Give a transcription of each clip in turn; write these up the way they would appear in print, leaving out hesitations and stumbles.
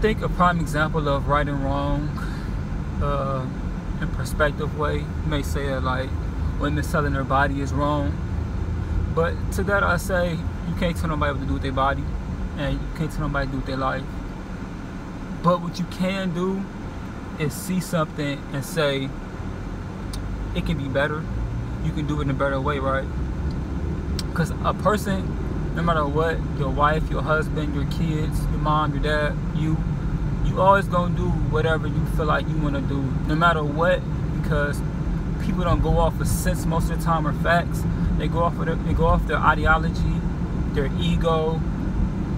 think a prime example of right and wrong in perspective way, you may say that like women selling their body is wrong, but to that I say you can't tell nobody what to do with their body, and you can't tell nobody what to do with their life. But what you can do is see something and say it can be better. You can do it in a better way, right? Because a person, no matter what, your wife, your husband, your kids, your mom, your dad, you always gonna do whatever you feel like you want to do, no matter what. Because people don't go off of sense most of the time, or facts. They go off their ideology, their ego,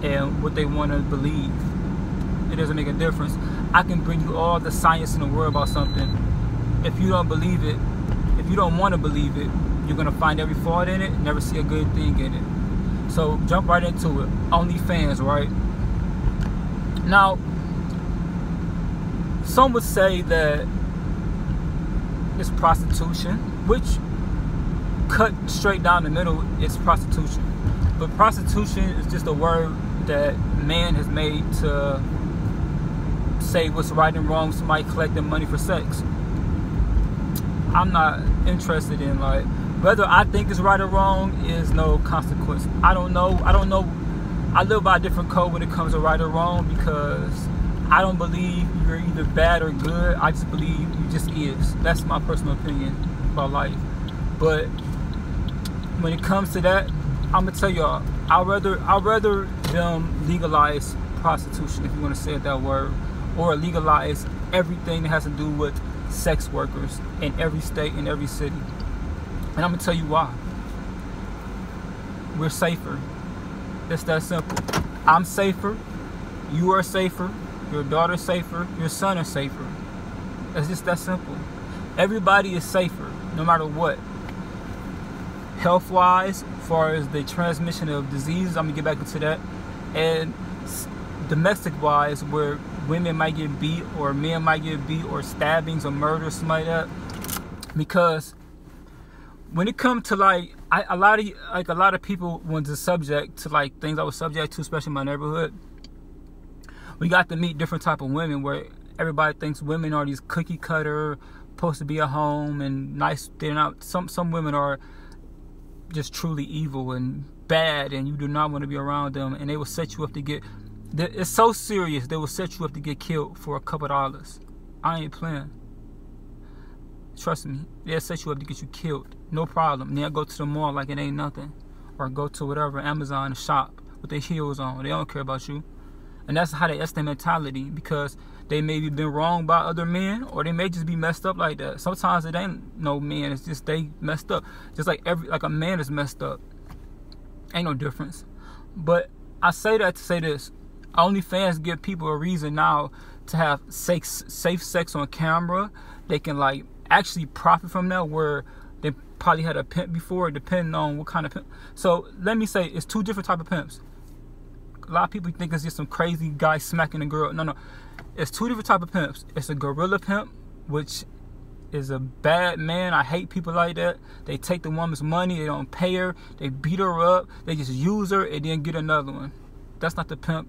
and what they want to believe. It doesn't make a difference. I can bring you all the science in the world about something. If you don't believe it, if you don't want to believe it, you're gonna find every fault in it, never see a good thing in it. So jump right into it. OnlyFans, right? Now, some would say that it's prostitution, which cut straight down the middle, it's prostitution. But prostitution is just a word that man has made to say what's right and wrong, somebody collecting money for sex. I'm not interested in, like, whether I think it's right or wrong is no consequence. I don't know. I live by a different code when it comes to right or wrong, because I don't believe you're either bad or good. I just believe you just is. That's my personal opinion about life. But when it comes to that, I'm gonna tell y'all, I'd rather them legalize prostitution, if you want to say it that word, or legalize everything that has to do with sex workers in every state, in every city. And I'm gonna tell you why. We're safer. It's that simple. I'm safer. You are safer. Your daughter's safer. Your son is safer. It's just that simple. Everybody is safer, no matter what. Health-wise, as far as the transmission of diseases, I'm gonna get back into that. And domestic-wise, where women might get beat, or men might get beat, or stabbings, or murder, something like that. Because when it comes to like, a lot of people want to subject to like things I was subject to, especially in my neighborhood. We got to meet different type of women where everybody thinks women are these cookie cutter, supposed to be at home and nice. They're not. Some women are just truly evil and bad, and you do not want to be around them. And they will set you up to get. It's so serious. They will set you up to get killed for a couple dollars. I ain't playing. Trust me. They'll set you up to get you killed. No problem. Then go to the mall like it ain't nothing, or go to whatever Amazon shop with their heels on. They don't care about you. And that's that's their mentality, because they may be been wronged by other men, or they may just be messed up like that. Sometimes it ain't no man, it's just they messed up. Just like a man is messed up. Ain't no difference. But I say that to say this. OnlyFans give people a reason now to have safe sex on camera. They can like actually profit from that, where they probably had a pimp before, depending on what kind of pimp. So let me say, it's two different type of pimps. A lot of people think it's just some crazy guy smacking a girl. No. It's two different type of pimps. It's a gorilla pimp, which is a bad man. I hate people like that. They take the woman's money. They don't pay her. They beat her up. They just use her and then get another one. That's not the pimp.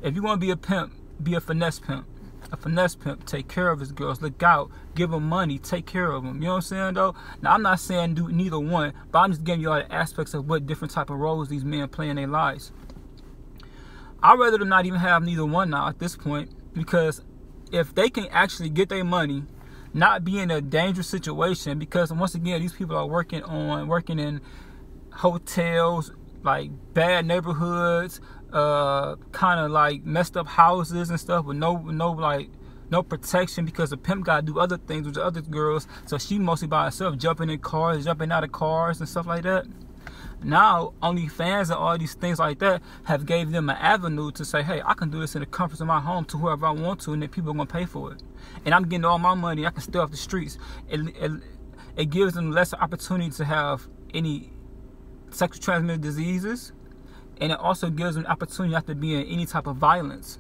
If you want to be a pimp, be a finesse pimp. A finesse pimp, take care of his girls. Look out. Give them money. Take care of them. You know what I'm saying, though? Now, I'm not saying do neither one, but I'm just giving you all the aspects of what different type of roles these men play in their lives. I'd rather them not even have neither one now at this point, because if they can actually get their money, not be in a dangerous situation, because once again, these people are working in hotels, like bad neighborhoods, kind of like messed up houses and stuff with no protection, because the pimp gotta do other things with the other girls, so she mostly by herself, jumping in cars, jumping out of cars and stuff like that. Now, OnlyFans and all these things like that have gave them an avenue to say, hey, I can do this in the comforts of my home to whoever I want to, and then people are going to pay for it. And I'm getting all my money. I can stay off the streets. It gives them less opportunity to have any sexually transmitted diseases. And it also gives them opportunity not to be in any type of violence.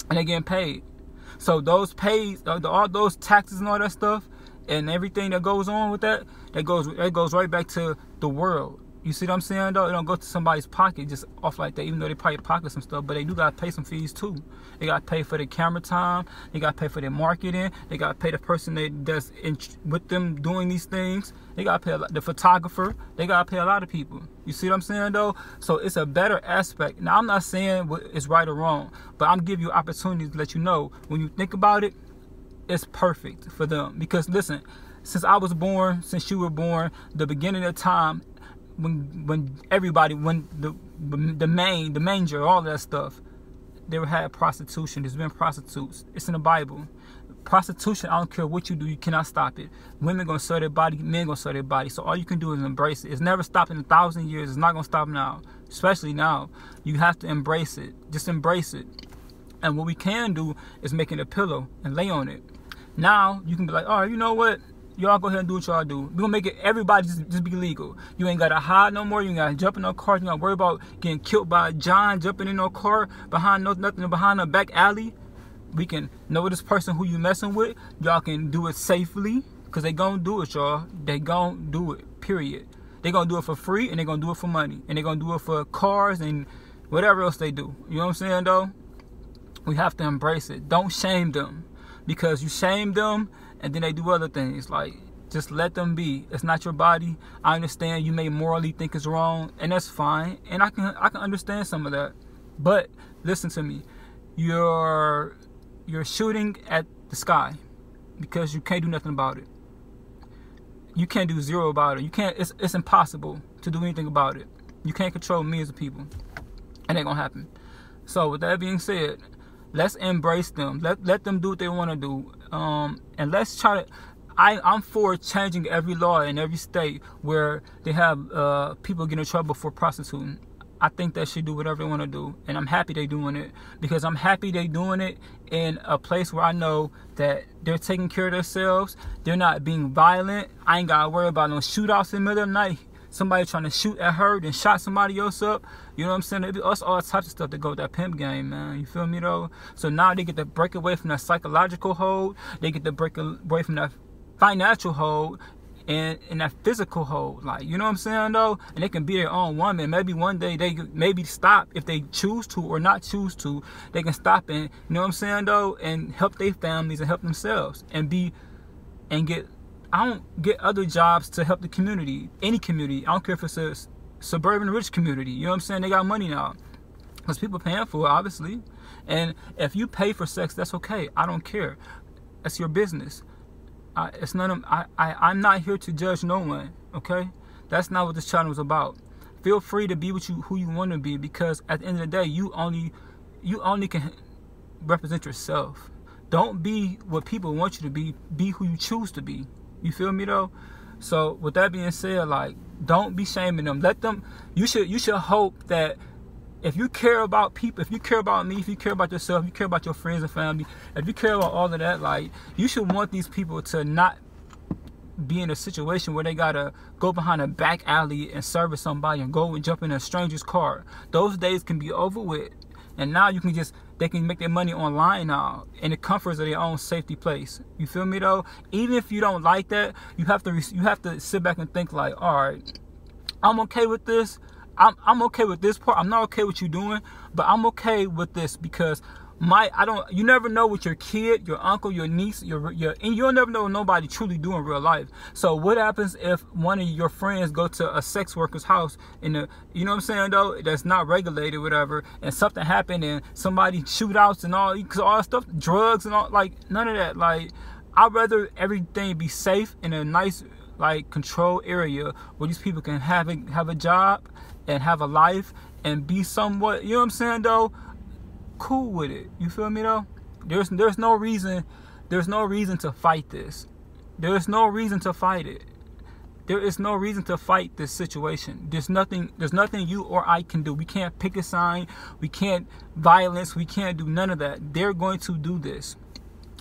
And they're getting paid. So those pays, all those taxes and all that stuff, and everything that goes on with that, that goes right back to the world. You see what I'm saying, though? It don't go to somebody's pocket just off like that, even though they probably pocket some stuff, but they do got to pay some fees, too. They got to pay for their camera time. They got to pay for their marketing. They got to pay the person that's with them doing these things. They got to pay the photographer. They got to pay a lot of people. You see what I'm saying, though? So it's a better aspect. Now, I'm not saying it's right or wrong, but I'm giving you opportunities to let you know, when you think about it, it's perfect for them. Because, listen, since I was born, since you were born, the beginning of time, when everybody, when the manger, all that stuff, they had prostitution. There's been prostitutes. It's in the Bible. Prostitution, I don't care what you do, you cannot stop it. Women gonna sell their body, men gonna sell their body. So all you can do is embrace it. It's never stopped in 1,000 years. It's not gonna stop now, especially now. You have to embrace it. Just embrace it. And what we can do is make it a pillow and lay on it. Now you can be like, all right, you know what? Y'all go ahead and do what y'all do. We're going to make it, everybody just be legal. You ain't got to hide no more. You ain't got to jump in no car. You got to worry about getting killed by John jumping in no car behind nothing behind a back alley. We can know this person who you messing with. Y'all can do it safely, because they going to do it, y'all. They going to do it, period. They going to do it for free, and they going to do it for money. And they going to do it for cars and whatever else they do. You know what I'm saying, though? We have to embrace it. Don't shame them, because you shame them, and then they do other things. Like, just let them be. It's not your body. I understand you may morally think it's wrong, and that's fine. And I can understand some of that. But listen to me. You're shooting at the sky because you can't do nothing about it. You can't do zero about it. You can't. It's impossible to do anything about it. You can't control millions of people. It ain't gonna happen. So with that being said, let's embrace them. Let them do what they want to do. And let's try to. I'm for changing every law in every state where they have people get in trouble for prostituting. I think they should do whatever they want to do, and I'm happy they doing it, because I'm happy they doing it in a place where I know that they're taking care of themselves. They're not being violent. I ain't gotta worry about no shootouts in the middle of the night. Somebody trying to shoot at her and shot somebody else up. You know what I'm saying? It's all types of stuff that go with that pimp game, man. You feel me, though? So now they get to break away from that psychological hold. They get to break away from that financial hold and that physical hold. Like, you know what I'm saying, though? And they can be their own woman. Maybe one day they maybe stop, if they choose to or not choose to. They can stop and, you know what I'm saying, though? And help their families and help themselves. I don't get other jobs to help the community, any community. I don't care if it's a suburban rich community. You know what I'm saying? They got money now, because people paying for it, obviously. And if you pay for sex, that's okay. I don't care. That's your business. It's none of. I'm not here to judge no one. Okay, that's not what this channel is about. Feel free to be who you want to be, because at the end of the day, you only can represent yourself. Don't be what people want you to be. Be who you choose to be. You feel me, though? So with that being said, like, don't be shaming them. Let them. You should hope that if you care about people, if you care about me, if you care about yourself, if you care about your friends and family, if you care about all of that, like, you should want these people to not be in a situation where they gotta go behind a back alley and service somebody and go and jump in a stranger's car. Those days can be over with, and now they can make their money online now in the comforts of their own safety place. You feel me, though? Even if you don't like that, you have to sit back and think like, all right, I'm okay with this. I'm okay with this part. I'm not okay with you doing, but I'm okay with this, because you never know what your kid, your uncle, your niece, and you'll never know what nobody truly do in real life. So what happens if one of your friends go to a sex worker's house you know what I'm saying, though, that's not regulated, whatever, and something happened and somebody shootouts and all that stuff, drugs and all, like, none of that. Like, I'd rather everything be safe in a nice, like, controlled area where these people can have a job and have a life and be somewhat, you know what I'm saying, though, cool with it. You feel me, though? There's no reason to fight this. There is no reason to fight it. There is no reason to fight this situation. There's nothing you or I can do. We can't pick a sign. We can't violence. We can't do none of that. They're going to do this.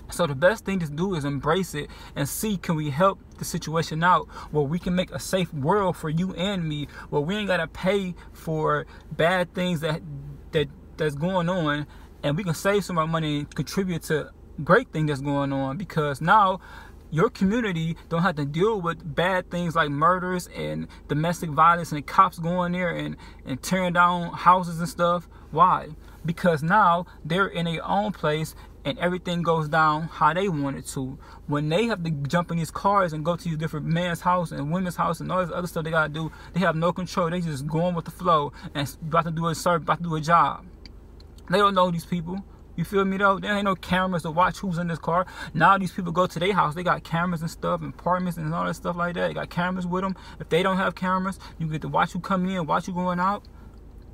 So the best thing to do is embrace it and see, can we help the situation out where we can make a safe world for you and me, where we ain't gotta pay for bad things that's going on, and we can save some of our money and contribute to great thing that's going on. Because now your community don't have to deal with bad things like murders and domestic violence and the cops going there and tearing down houses and stuff. Why? Because now they're in their own place and everything goes down how they want it to. When they have to jump in these cars and go to these different men's house and women's house and all this other stuff they gotta do, they have no control. They just going with the flow and about to do a job. They don't know these people. You feel me though? There ain't no cameras to watch who's in this car. Now these people go to their house. They got cameras and stuff, and apartments and all that stuff like that. They got cameras with them. If they don't have cameras, you get to watch who come in, watch who going out.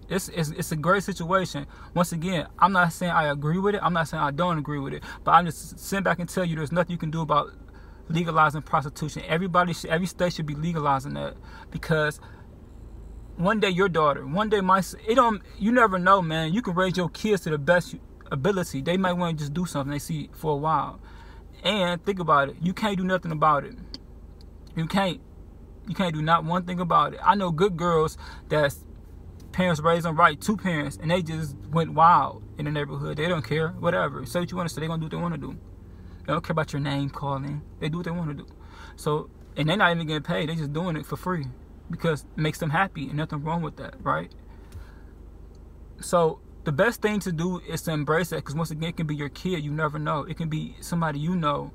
It's a great situation. Once again, I'm not saying I agree with it. I'm not saying I don't agree with it. But I'm just sitting back and tell you there's nothing you can do about legalizing prostitution. Every state should be legalizing that, because one day your daughter, one day you never know, man. You can raise your kids to the best ability. They might want to just do something they see for a while. And think about it. You can't do nothing about it. You can't do not one thing about it. I know good girls that's parents raised them right, two parents, and they just went wild in the neighborhood. They don't care, whatever. Say what you want to say, they're going to do what they want to do. They don't care about your name calling. They do what they want to do. So, and they're not even getting paid. They're just doing it for free because it makes them happy, and nothing wrong with that, right? So the best thing to do is to embrace that, because once again, it can be your kid. You never know. It can be somebody you know.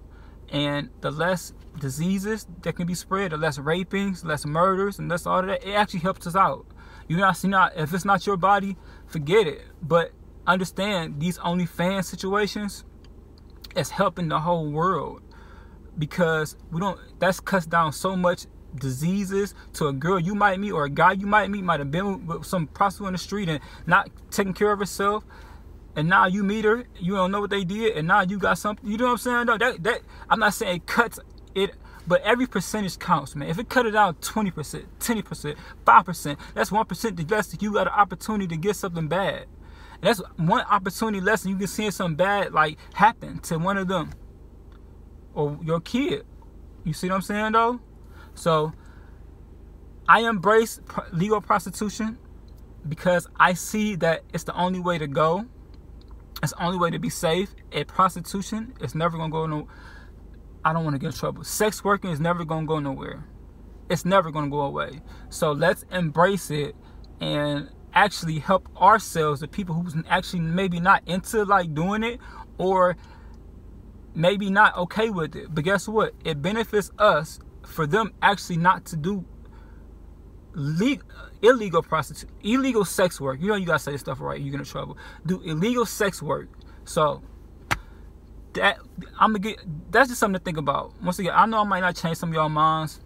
And the less diseases that can be spread, the less rapings, less murders, and less all of that, it actually helps us out. If it's not your body, forget it. But understand, these OnlyFans situations is helping the whole world, because that cuts down so much diseases to a girl you might meet or a guy you might meet might have been with some prostitute on the street and not taking care of herself, and now you meet her, you don't know what they did, and now you got something. You know what I'm saying? No, that I'm not saying it cuts it, but every percentage counts, man. If it cut it down 20%, 10%, 5%, that's 1% less. You got an opportunity to get something bad. And that's one opportunity less, and you can see something bad like happen to one of them or your kid. You see what I'm saying though? So I embrace legal prostitution because I see that it's the only way to go. It's the only way to be safe. And prostitution is never going to go no. I don't want to get in trouble. Sex working is never going to go nowhere. It's never going to go away. So let's embrace it and actually help ourselves, the people who's actually maybe not into like doing it, or maybe not okay with it. But guess what? It benefits us for them actually not to do illegal prostitution, illegal sex work. You know, you gotta say this stuff right, you get in trouble. Do illegal sex work. So that's just something to think about. Once again, I know I might not change some of y'all minds,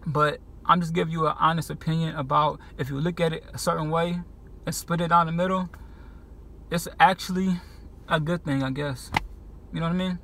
but I'm just giving you an honest opinion about, if you look at it a certain way and split it down the middle, it's actually a good thing, I guess. You know what I mean?